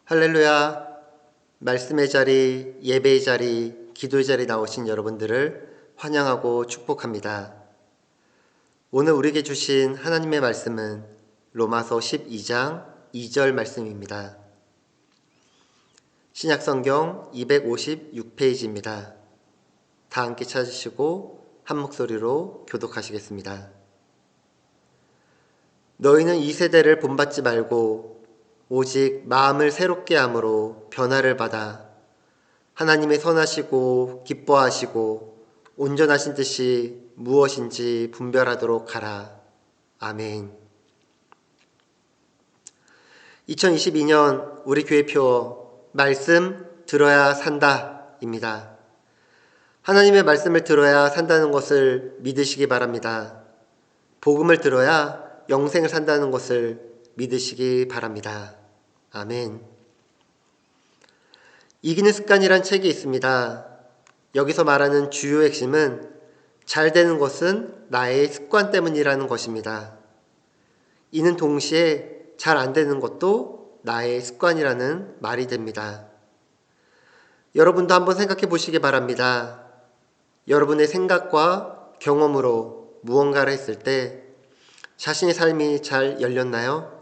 할렐루야. 말씀의 자리, 예배의 자리, 기도의 자리 나오신 여러분들을 환영하고 축복합니다. 오늘 우리에게 주신 하나님의 말씀은 로마서 12장 2절 말씀입니다. 신약성경 256페이지입니다. 다 함께 찾으시고 한 목소리로 교독하시겠습니다. 너희는 이 세대를 본받지 말고 오직 마음을 새롭게 함으로 변화를 받아 하나님의 선하시고 기뻐하시고 온전하신 뜻이 무엇인지 분별하도록 하라. 아멘. 2022년 우리 교회표 말씀 들어야 산다입니다. 하나님의 말씀을 들어야 산다는 것을 믿으시기 바랍니다. 복음을 들어야 영생을 산다는 것을 믿으시기 바랍니다. 아멘. 이기는 습관이란 책이 있습니다. 여기서 말하는 주요 핵심은 잘 되는 것은 나의 습관 때문이라는 것입니다. 이는 동시에 잘 안 되는 것도 나의 습관이라는 말이 됩니다. 여러분도 한번 생각해 보시기 바랍니다. 여러분의 생각과 경험으로 무언가를 했을 때 자신의 삶이 잘 열렸나요?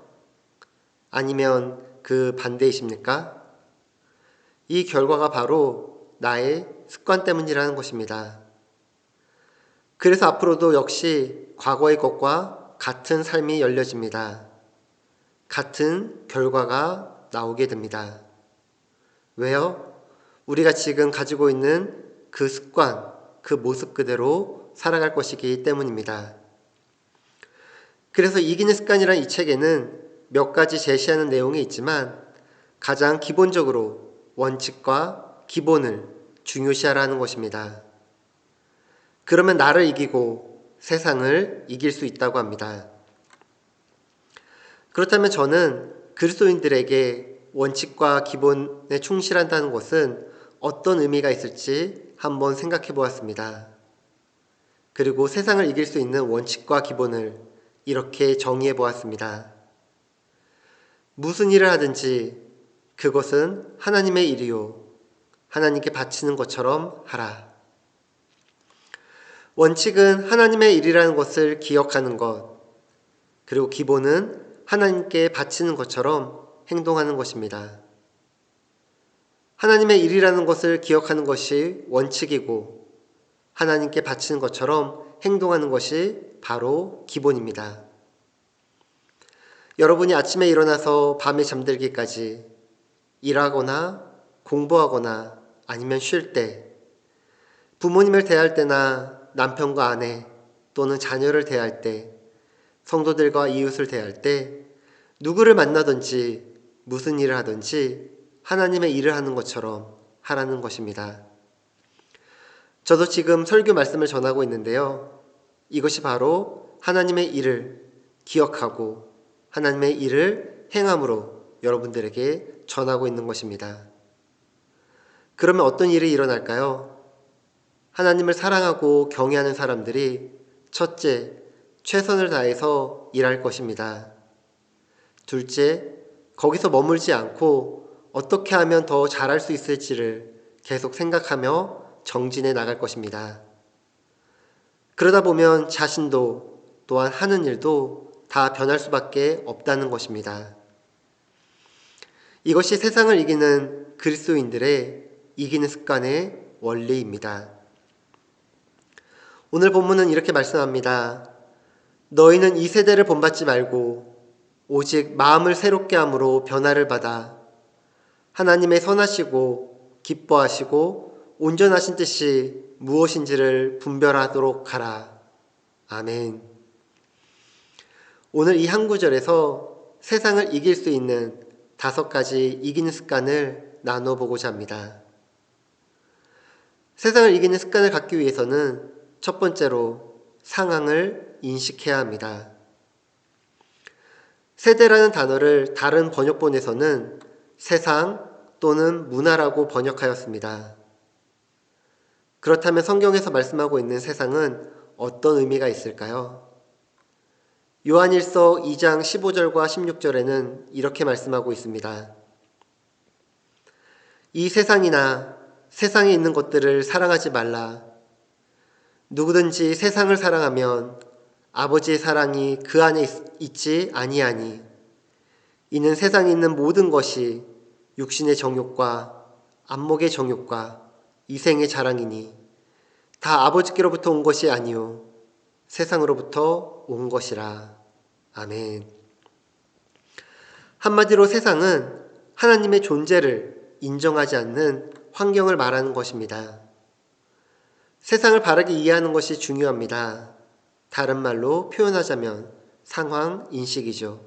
아니면 그 반대이십니까? 이 결과가 바로 나의 습관 때문이라는 것입니다. 그래서 앞으로도 역시 과거의 것과 같은 삶이 열려집니다. 같은 결과가 나오게 됩니다. 왜요? 우리가 지금 가지고 있는 그 습관, 그 모습 그대로 살아갈 것이기 때문입니다. 그래서 이기는 습관이란 이 책에는 몇 가지 제시하는 내용이 있지만 가장 기본적으로 원칙과 기본을 중요시하라는 것입니다. 그러면 나를 이기고 세상을 이길 수 있다고 합니다. 그렇다면 저는 그리스도인들에게 원칙과 기본에 충실한다는 것은 어떤 의미가 있을지 한번 생각해 보았습니다. 그리고 세상을 이길 수 있는 원칙과 기본을 이렇게 정의해 보았습니다. 무슨 일을 하든지 그것은 하나님의 일이요 하나님께 바치는 것처럼 하라. 원칙은 하나님의 일이라는 것을 기억하는 것, 그리고 기본은 하나님께 바치는 것처럼 행동하는 것입니다. 하나님의 일이라는 것을 기억하는 것이 원칙이고 하나님께 바치는 것처럼 행동하는 것이 바로 기본입니다. 여러분이 아침에 일어나서 밤에 잠들기까지 일하거나 공부하거나 아니면 쉴 때, 부모님을 대할 때나 남편과 아내 또는 자녀를 대할 때, 성도들과 이웃을 대할 때, 누구를 만나든지 무슨 일을 하든지 하나님의 일을 하는 것처럼 하라는 것입니다. 저도 지금 설교 말씀을 전하고 있는데요. 이것이 바로 하나님의 일을 기억하고 하나님의 일을 행함으로 여러분들에게 전하고 있는 것입니다. 그러면 어떤 일이 일어날까요? 하나님을 사랑하고 경외하는 사람들이 첫째, 최선을 다해서 일할 것입니다. 둘째, 거기서 머물지 않고 어떻게 하면 더 잘할 수 있을지를 계속 생각하며 정진해 나갈 것입니다. 그러다 보면 자신도 또한 하는 일도 다 변할 수밖에 없다는 것입니다. 이것이 세상을 이기는 그리스도인들의 이기는 습관의 원리입니다. 오늘 본문은 이렇게 말씀합니다. 너희는 이 세대를 본받지 말고 오직 마음을 새롭게 함으로 변화를 받아 하나님의 선하시고 기뻐하시고 온전하신 뜻이 무엇인지를 분별하도록 하라. 아멘. 오늘 이 한 구절에서 세상을 이길 수 있는 5가지 이기는 습관을 나눠보고자 합니다. 세상을 이기는 습관을 갖기 위해서는 첫 번째로 상황을 인식해야 합니다. 세대라는 단어를 다른 번역본에서는 세상 또는 문화라고 번역하였습니다. 그렇다면 성경에서 말씀하고 있는 세상은 어떤 의미가 있을까요? 요한일서 2장 15절과 16절에는 이렇게 말씀하고 있습니다. 이 세상이나 세상에 있는 것들을 사랑하지 말라. 누구든지 세상을 사랑하면 아버지의 사랑이 그 안에 있지 아니하니. 이는 세상에 있는 모든 것이 육신의 정욕과 안목의 정욕과 이생의 자랑이니 다 아버지께로부터 온 것이 아니요 세상으로부터 온 것이라. 아멘. 한마디로 세상은 하나님의 존재를 인정하지 않는 환경을 말하는 것입니다. 세상을 바르게 이해하는 것이 중요합니다. 다른 말로 표현하자면 상황 인식이죠.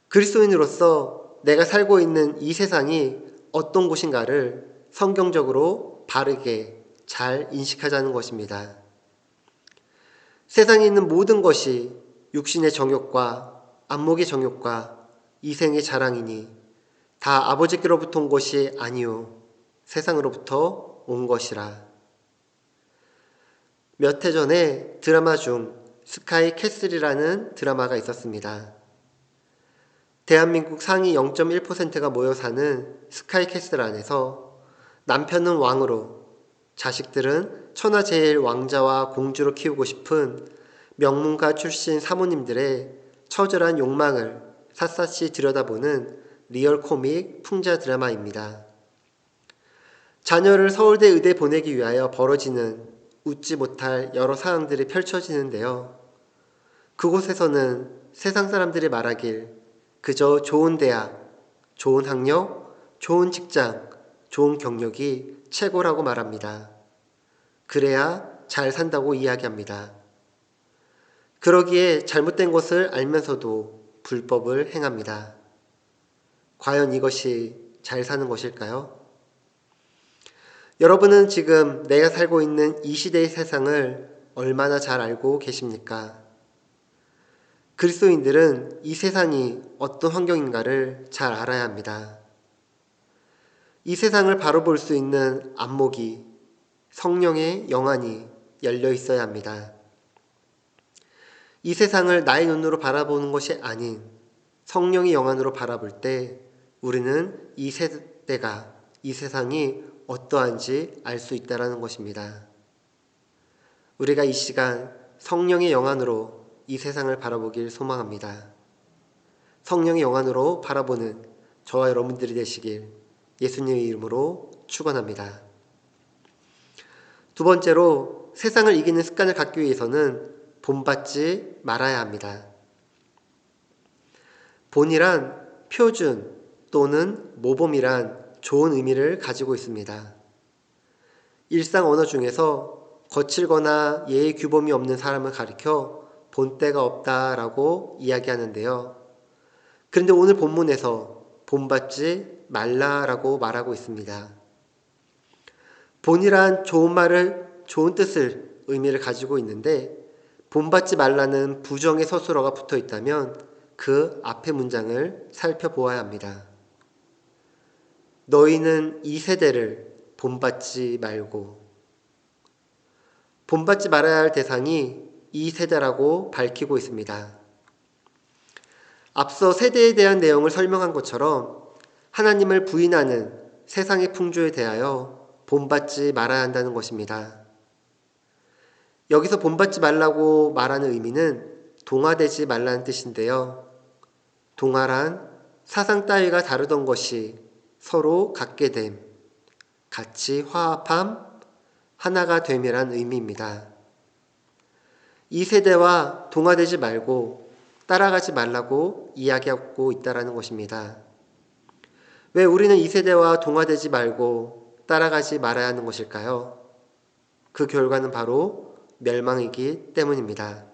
그리스도인으로서 내가 살고 있는 이 세상이 어떤 곳인가를 성경적으로 바르게 잘 인식하자는 것입니다. 세상에 있는 모든 것이 육신의 정욕과 안목의 정욕과 이생의 자랑이니 다 아버지께로부터 온 것이 아니요 세상으로부터 온 것이라. 몇 해 전에 드라마 중 스카이 캐슬이라는 드라마가 있었습니다. 대한민국 상위 0.1%가 모여 사는 스카이 캐슬 안에서 남편은 왕으로, 자식들은 천하제일 왕자와 공주로 키우고 싶은 명문가 출신 사모님들의 처절한 욕망을 샅샅이 들여다보는 리얼 코믹 풍자 드라마입니다. 자녀를 서울대 의대 보내기 위하여 벌어지는 웃지 못할 여러 상황들이 펼쳐지는데요. 그곳에서는 세상 사람들이 말하길 그저 좋은 대학, 좋은 학력, 좋은 직장, 좋은 경력이 최고라고 말합니다. 그래야 잘 산다고 이야기합니다. 그러기에 잘못된 것을 알면서도 불법을 행합니다. 과연 이것이 잘 사는 것일까요? 여러분은 지금 내가 살고 있는 이 시대의 세상을 얼마나 잘 알고 계십니까? 그리스도인들은 이 세상이 어떤 환경인가를 잘 알아야 합니다. 이 세상을 바로 볼 수 있는 안목이 성령의 영안이 열려 있어야 합니다. 이 세상을 나의 눈으로 바라보는 것이 아닌 성령의 영안으로 바라볼 때 우리는 이 세대가, 이 세상이 어떠한지 알 수 있다는 것입니다. 우리가 이 시간 성령의 영안으로 이 세상을 바라보길 소망합니다. 성령의 영안으로 바라보는 저와 여러분들이 되시길 예수님의 이름으로 축원합니다. 두 번째로 세상을 이기는 습관을 갖기 위해서는 본받지 말아야 합니다. 본이란 표준 또는 모범이란 좋은 의미를 가지고 있습니다. 일상 언어 중에서 거칠거나 예의 규범이 없는 사람을 가리켜 본때가 없다라고 이야기하는데요. 그런데 오늘 본문에서 본받지 말라라고 말하고 있습니다. 본이란 좋은 뜻을 의미를 가지고 있는데 본받지 말라는 부정의 서술어가 붙어 있다면 그 앞의 문장을 살펴보아야 합니다. 너희는 이 세대를 본받지 말고, 본받지 말아야 할 대상이 이 세대라고 밝히고 있습니다. 앞서 세대에 대한 내용을 설명한 것처럼 하나님을 부인하는 세상의 풍조에 대하여 본받지 말아야 한다는 것입니다. 여기서 본받지 말라고 말하는 의미는 동화되지 말라는 뜻인데요. 동화란 사상 따위가 다르던 것이 서로 같게 됨, 같이 화합함, 하나가 됨이란 의미입니다. 이 세대와 동화되지 말고 따라가지 말라고 이야기하고 있다는 것입니다. 왜 우리는 이 세대와 동화되지 말고 따라가지 말아야 하는 것일까요? 그 결과는 바로 멸망이기 때문입니다.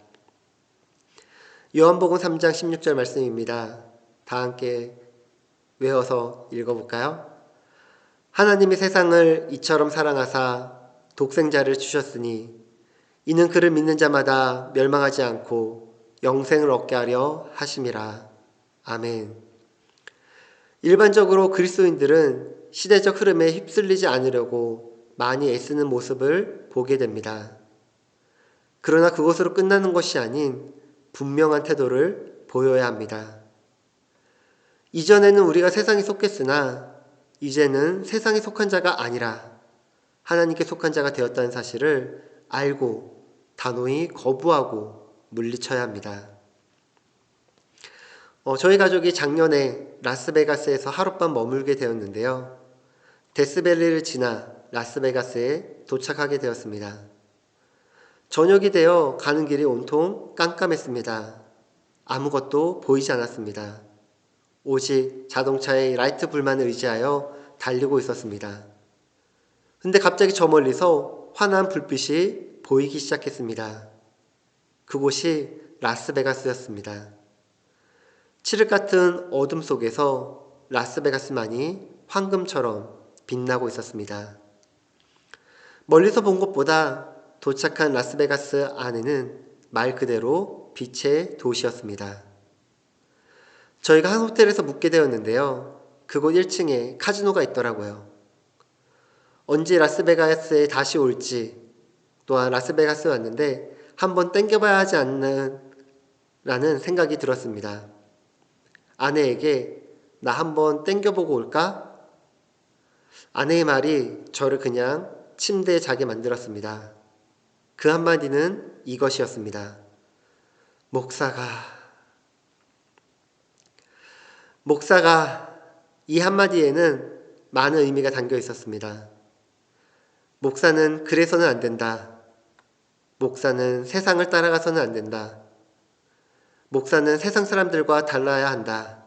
요한복음 3장 16절 말씀입니다. 다 함께 외워서 읽어볼까요? 하나님이 세상을 이처럼 사랑하사 독생자를 주셨으니 이는 그를 믿는 자마다 멸망하지 않고 영생을 얻게 하려 하심이라. 아멘. 일반적으로 그리스도인들은 시대적 흐름에 휩쓸리지 않으려고 많이 애쓰는 모습을 보게 됩니다. 그러나 그것으로 끝나는 것이 아닌 분명한 태도를 보여야 합니다. 이전에는 우리가 세상에 속했으나 이제는 세상에 속한 자가 아니라 하나님께 속한 자가 되었다는 사실을 알고 단호히 거부하고 물리쳐야 합니다. 저희 가족이 작년에 라스베가스에서 하룻밤 머물게 되었는데요. 데스밸리를 지나 라스베가스에 도착하게 되었습니다. 저녁이 되어 가는 길이 온통 깜깜했습니다. 아무것도 보이지 않았습니다. 오직 자동차의 라이트 불만을 의지하여 달리고 있었습니다. 근데 갑자기 저 멀리서 환한 불빛이 보이기 시작했습니다. 그곳이 라스베가스였습니다. 칠흑 같은 어둠 속에서 라스베가스만이 황금처럼 빛나고 있었습니다. 멀리서 본 것보다 도착한 라스베가스 안에는 말 그대로 빛의 도시였습니다. 저희가 한 호텔에서 묵게 되었는데요. 그곳 1층에 카지노가 있더라고요. 언제 라스베가스에 다시 올지, 또한 라스베가스에 왔는데 한번 땡겨봐야 하지 않는 라는 생각이 들었습니다. 아내에게 나 한번 땡겨보고 올까? 아내의 말이 저를 그냥 침대에 자게 만들었습니다. 그 한마디는 이것이었습니다. 목사가 이 한마디에는 많은 의미가 담겨 있었습니다. 목사는 그래서는 안 된다. 목사는 세상을 따라가서는 안 된다. 목사는 세상 사람들과 달라야 한다.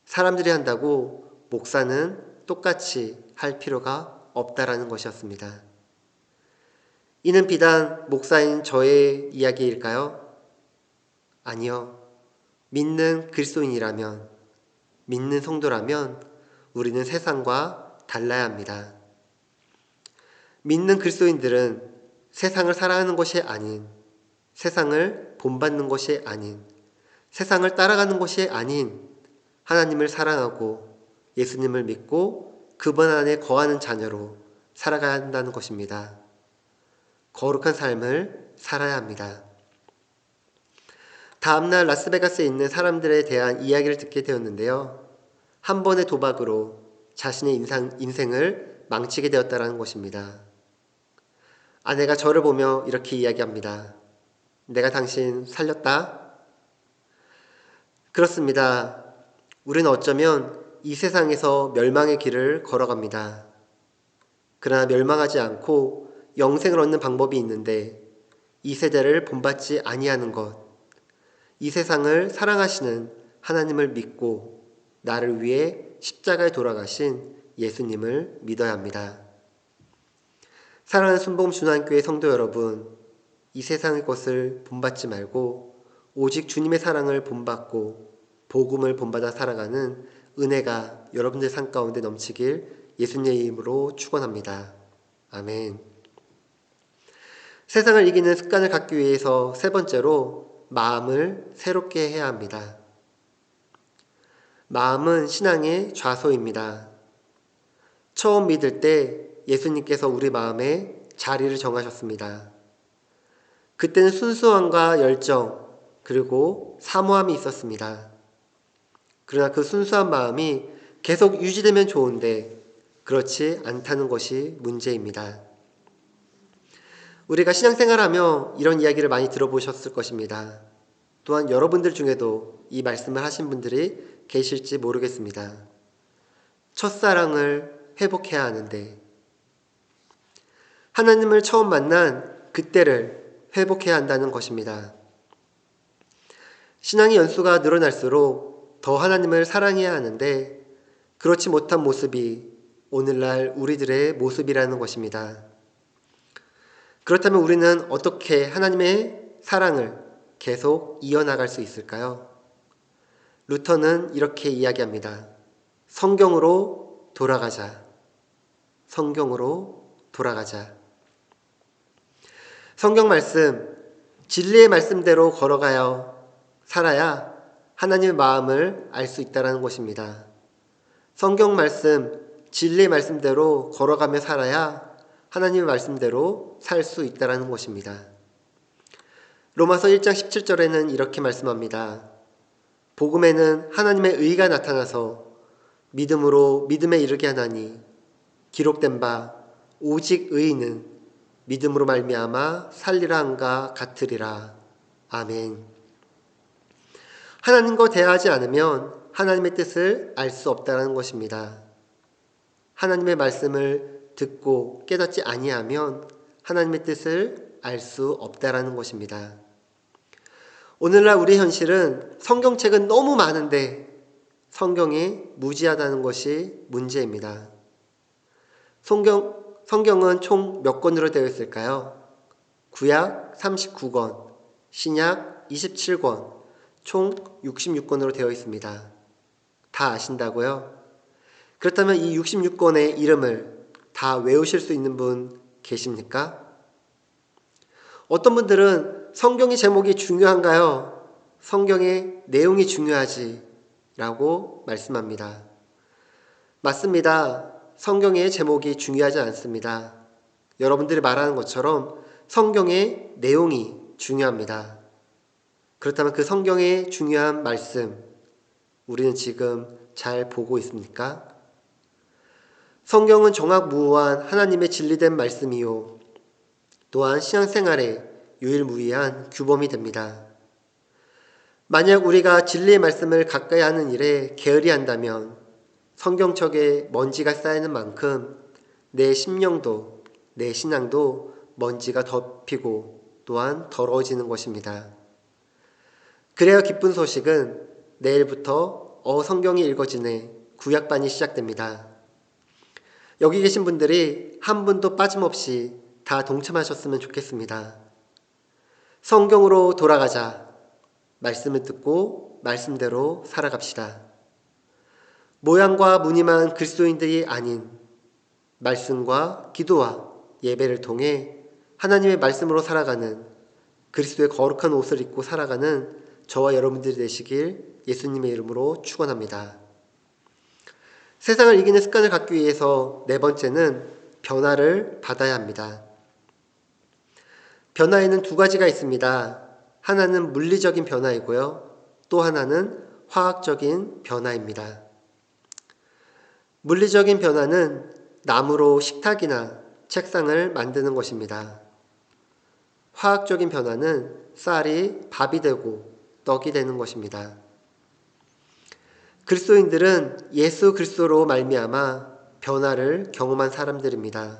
사람들이 한다고 목사는 똑같이 할 필요가 없다라는 것이었습니다. 이는 비단 목사인 저의 이야기일까요? 아니요. 믿는 그리스도인이라면, 믿는 성도라면 우리는 세상과 달라야 합니다. 믿는 그리스도인들은 세상을 살아가는 것이 아닌, 세상을 본받는 것이 아닌, 세상을 따라가는 것이 아닌 하나님을 사랑하고 예수님을 믿고 그분 안에 거하는 자녀로 살아가야 한다는 것입니다. 거룩한 삶을 살아야 합니다. 다음날 라스베가스에 있는 사람들에 대한 이야기를 듣게 되었는데요. 한 번의 도박으로 자신의 인생을 망치게 되었다는 것입니다. 아내가 저를 보며 이렇게 이야기합니다. 내가 당신 살렸다? 그렇습니다. 우리는 어쩌면 이 세상에서 멸망의 길을 걸어갑니다. 그러나 멸망하지 않고 영생을 얻는 방법이 있는데 이 세대를 본받지 아니하는 것, 이 세상을 사랑하시는 하나님을 믿고 나를 위해 십자가에 돌아가신 예수님을 믿어야 합니다. 사랑하는 순복음 준환교회 성도 여러분, 이 세상의 것을 본받지 말고 오직 주님의 사랑을 본받고 복음을 본받아 살아가는 은혜가 여러분들 삶 가운데 넘치길 예수님의 이름으로 축원합니다. 아멘. 세상을 이기는 습관을 갖기 위해서 세 번째로 마음을 새롭게 해야 합니다. 마음은 신앙의 좌소입니다. 처음 믿을 때 예수님께서 우리 마음에 자리를 정하셨습니다. 그때는 순수함과 열정 그리고 사모함이 있었습니다. 그러나 그 순수한 마음이 계속 유지되면 좋은데 그렇지 않다는 것이 문제입니다. 우리가 신앙생활하며 이런 이야기를 많이 들어보셨을 것입니다. 또한 여러분들 중에도 이 말씀을 하신 분들이 계실지 모르겠습니다. 첫사랑을 회복해야 하는데 하나님을 처음 만난 그때를 회복해야 한다는 것입니다. 신앙의 연수가 늘어날수록 더 하나님을 사랑해야 하는데 그렇지 못한 모습이 오늘날 우리들의 모습이라는 것입니다. 그렇다면 우리는 어떻게 하나님의 사랑을 계속 이어나갈 수 있을까요? 루터는 이렇게 이야기합니다. 성경으로 돌아가자. 성경으로 돌아가자. 성경 말씀, 진리의 말씀대로 걸어가야 살아야 하나님의 마음을 알 수 있다는 것입니다. 성경 말씀, 진리의 말씀대로 걸어가며 살아야 하나님의 말씀대로 살 수 있다는 것입니다. 로마서 1장 17절에는 이렇게 말씀합니다. 복음에는 하나님의 의가 나타나서 믿음으로 믿음에 이르게 하나니 기록된 바 오직 의인은 믿음으로 말미암아 살리라 함과 같으리라. 아멘. 하나님과 대화하지 않으면 하나님의 뜻을 알 수 없다는 것입니다. 하나님의 말씀을 듣고 깨닫지 아니하면 하나님의 뜻을 알 수 없다라는 것입니다. 오늘날 우리의 현실은 성경책은 너무 많은데 성경이 무지하다는 것이 문제입니다. 성경은 총 몇 권으로 되어 있을까요? 구약 39권, 신약 27권, 총 66권으로 되어 있습니다. 다 아신다고요? 그렇다면 이 66권의 이름을 다 외우실 수 있는 분 계십니까? 어떤 분들은 성경의 제목이 중요한가요? 성경의 내용이 중요하지 라고 말씀합니다. 맞습니다. 성경의 제목이 중요하지 않습니다. 여러분들이 말하는 것처럼 성경의 내용이 중요합니다. 그렇다면 그 성경의 중요한 말씀, 우리는 지금 잘 보고 있습니까? 성경은 정확무오한 하나님의 진리된 말씀이요. 또한 신앙생활의 유일무이한 규범이 됩니다. 만약 우리가 진리의 말씀을 가까이 하는 일에 게으리한다면 성경책에 먼지가 쌓이는 만큼 내 심령도 내 신앙도 먼지가 덮이고 또한 더러워지는 것입니다. 그래야 기쁜 소식은 내일부터 성경이 읽어지네 구약반이 시작됩니다. 여기 계신 분들이 한 분도 빠짐없이 다 동참하셨으면 좋겠습니다. 성경으로 돌아가자. 말씀을 듣고 말씀대로 살아갑시다. 모양과 무늬만 그리스도인들이 아닌 말씀과 기도와 예배를 통해 하나님의 말씀으로 살아가는 그리스도의 거룩한 옷을 입고 살아가는 저와 여러분들이 되시길 예수님의 이름으로 축원합니다. 세상을 이기는 습관을 갖기 위해서 네 번째는 변화를 받아야 합니다. 변화에는 두 가지가 있습니다. 하나는 물리적인 변화이고요. 또 하나는 화학적인 변화입니다. 물리적인 변화는 나무로 식탁이나 책상을 만드는 것입니다. 화학적인 변화는 쌀이 밥이 되고 떡이 되는 것입니다. 그리스도인들은 예수 그리스도로 말미암아 변화를 경험한 사람들입니다.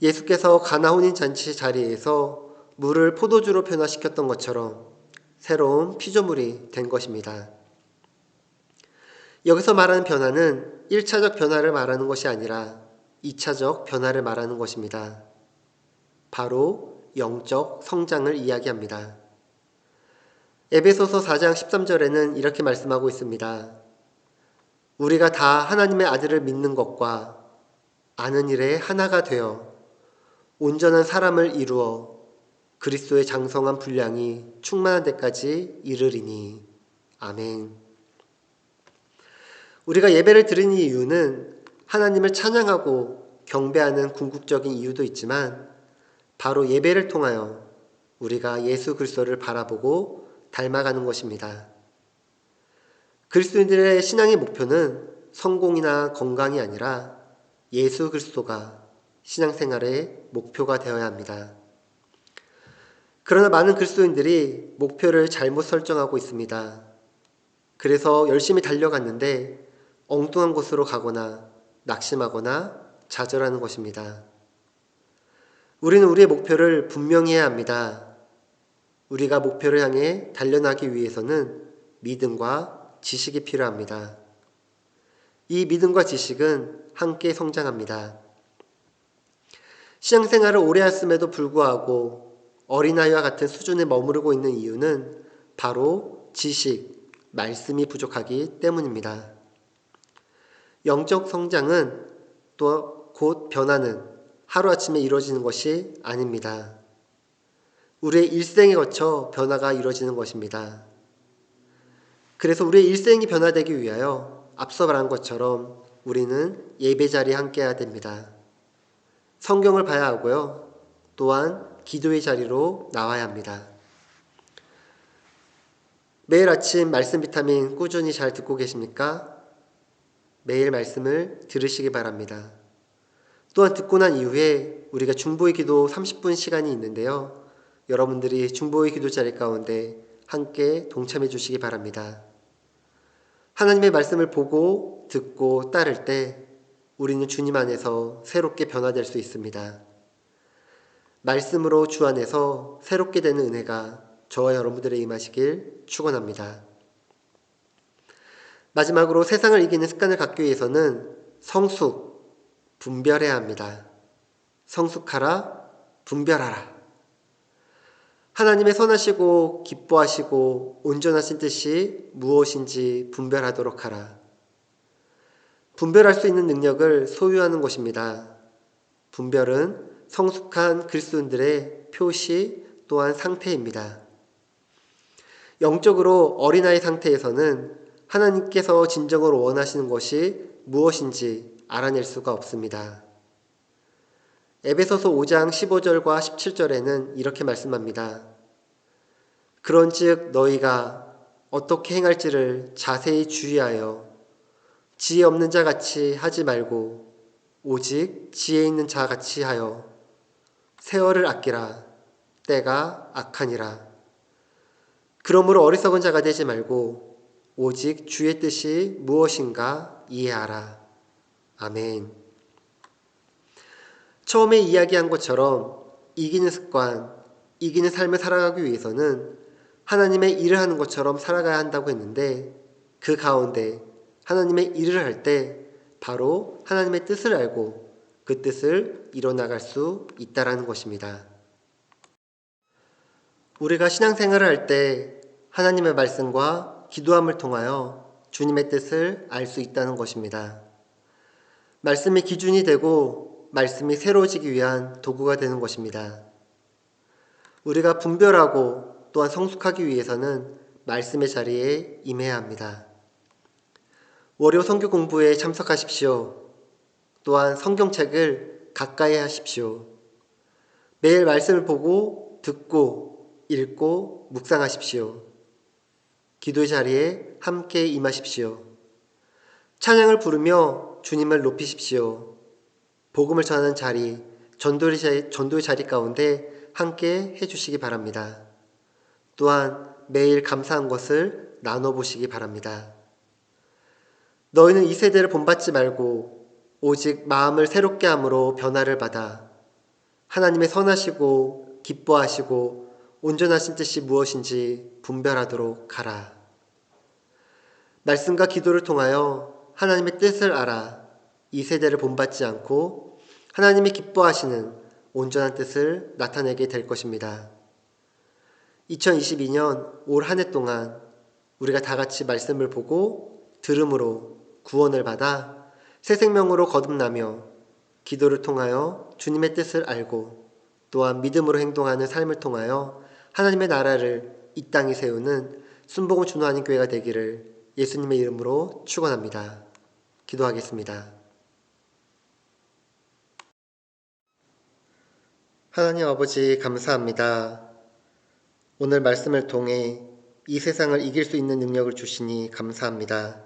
예수께서 가나 혼인 잔치 자리에서 물을 포도주로 변화시켰던 것처럼 새로운 피조물이 된 것입니다. 여기서 말하는 변화는 1차적 변화를 말하는 것이 아니라 2차적 변화를 말하는 것입니다. 바로 영적 성장을 이야기합니다. 에베소서 4장 13절에는 이렇게 말씀하고 있습니다. 우리가 다 하나님의 아들을 믿는 것과 아는 일에 하나가 되어 온전한 사람을 이루어 그리스도의 장성한 분량이 충만한 데까지 이르리니. 아멘. 우리가 예배를 드리는 이유는 하나님을 찬양하고 경배하는 궁극적인 이유도 있지만 바로 예배를 통하여 우리가 예수 그리스도를 바라보고 닮아가는 것입니다. 그리스도인들의 신앙의 목표는 성공이나 건강이 아니라 예수 그리스도가 신앙생활의 목표가 되어야 합니다. 그러나 많은 그리스도인들이 목표를 잘못 설정하고 있습니다. 그래서 열심히 달려갔는데 엉뚱한 곳으로 가거나 낙심하거나 좌절하는 것입니다. 우리는 우리의 목표를 분명히 해야 합니다. 우리가 목표를 향해 달려나기 위해서는 믿음과 지식이 필요합니다. 이 믿음과 지식은 함께 성장합니다. 신앙생활을 오래 했음에도 불구하고 어린아이와 같은 수준에 머무르고 있는 이유는 바로 지식, 말씀이 부족하기 때문입니다. 영적 성장은 또 곧 변화는 하루아침에 이루어지는 것이 아닙니다. 우리의 일생에 거쳐 변화가 이루어지는 것입니다. 그래서 우리의 일생이 변화되기 위하여 앞서 말한 것처럼 우리는 예배 자리에 함께 해야 됩니다. 성경을 봐야 하고요. 또한 기도의 자리로 나와야 합니다. 매일 아침 말씀 비타민 꾸준히 잘 듣고 계십니까? 매일 말씀을 들으시기 바랍니다. 또한 듣고 난 이후에 우리가 중보의 기도 30분 시간이 있는데요. 여러분들이 중보의 기도 자리 가운데 함께 동참해 주시기 바랍니다. 하나님의 말씀을 보고 듣고 따를 때 우리는 주님 안에서 새롭게 변화될 수 있습니다. 말씀으로 주 안에서 새롭게 되는 은혜가 저와 여러분들의 임하시길 축원합니다. 마지막으로 세상을 이기는 습관을 갖기 위해서는 성숙, 분별해야 합니다. 성숙하라, 분별하라. 하나님의 선하시고 기뻐하시고 온전하신 뜻이 무엇인지 분별하도록 하라. 분별할 수 있는 능력을 소유하는 것입니다. 분별은 성숙한 그리스도인들의 표시 또한 상태입니다. 영적으로 어린아이 상태에서는 하나님께서 진정으로 원하시는 것이 무엇인지 알아낼 수가 없습니다. 에베소서 5장 15절과 17절에는 이렇게 말씀합니다. 그런즉 너희가 어떻게 행할지를 자세히 주의하여 지혜 없는 자 같이 하지 말고 오직 지혜 있는 자 같이 하여 세월을 아끼라. 때가 악하니라. 그러므로 어리석은 자가 되지 말고 오직 주의 뜻이 무엇인가 이해하라. 아멘. 처음에 이야기한 것처럼 이기는 습관, 이기는 삶을 살아가기 위해서는 하나님의 일을 하는 것처럼 살아가야 한다고 했는데 그 가운데 하나님의 일을 할 때 바로 하나님의 뜻을 알고 그 뜻을 이뤄나갈 수 있다라는 것입니다. 우리가 신앙생활을 할 때 하나님의 말씀과 기도함을 통하여 주님의 뜻을 알 수 있다는 것입니다. 말씀이 기준이 되고 말씀이 새로워지기 위한 도구가 되는 것입니다. 우리가 분별하고 또한 성숙하기 위해서는 말씀의 자리에 임해야 합니다. 월요 성교 공부에 참석하십시오. 또한 성경책을 가까이 하십시오. 매일 말씀을 보고 듣고 읽고 묵상하십시오. 기도의 자리에 함께 임하십시오. 찬양을 부르며 주님을 높이십시오. 복음을 전하는 자리, 전도의 자리 가운데 함께 해주시기 바랍니다. 또한 매일 감사한 것을 나눠보시기 바랍니다. 너희는 이 세대를 본받지 말고 오직 마음을 새롭게 함으로 변화를 받아 하나님의 선하시고 기뻐하시고 온전하신 뜻이 무엇인지 분별하도록 하라. 말씀과 기도를 통하여 하나님의 뜻을 알아 이 세대를 본받지 않고 하나님이 기뻐하시는 온전한 뜻을 나타내게 될 것입니다. 2022년 올 한 해 동안 우리가 다 같이 말씀을 보고 들음으로 구원을 받아 새 생명으로 거듭나며 기도를 통하여 주님의 뜻을 알고 또한 믿음으로 행동하는 삶을 통하여 하나님의 나라를 이 땅에 세우는 순복음 준화하는 교회가 되기를 예수님의 이름으로 축원합니다. 기도하겠습니다. 하나님 아버지 감사합니다. 오늘 말씀을 통해 이 세상을 이길 수 있는 능력을 주시니 감사합니다.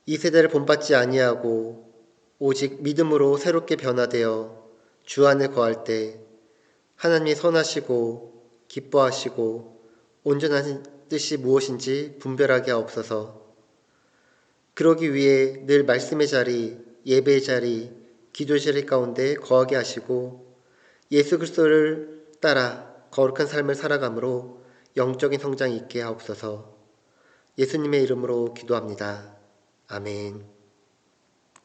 이 세대를 본받지 아니하고 오직 믿음으로 새롭게 변화되어 주 안에 거할 때 하나님이 선하시고 기뻐하시고 온전한 뜻이 무엇인지 분별하게 하옵소서. 그러기 위해 늘 말씀의 자리, 예배의 자리, 기도의 자리 가운데 거하게 하시고 예수 그리스도를 따라 거룩한 삶을 살아감으로 영적인 성장이 있게 하옵소서. 예수님의 이름으로 기도합니다. 아멘.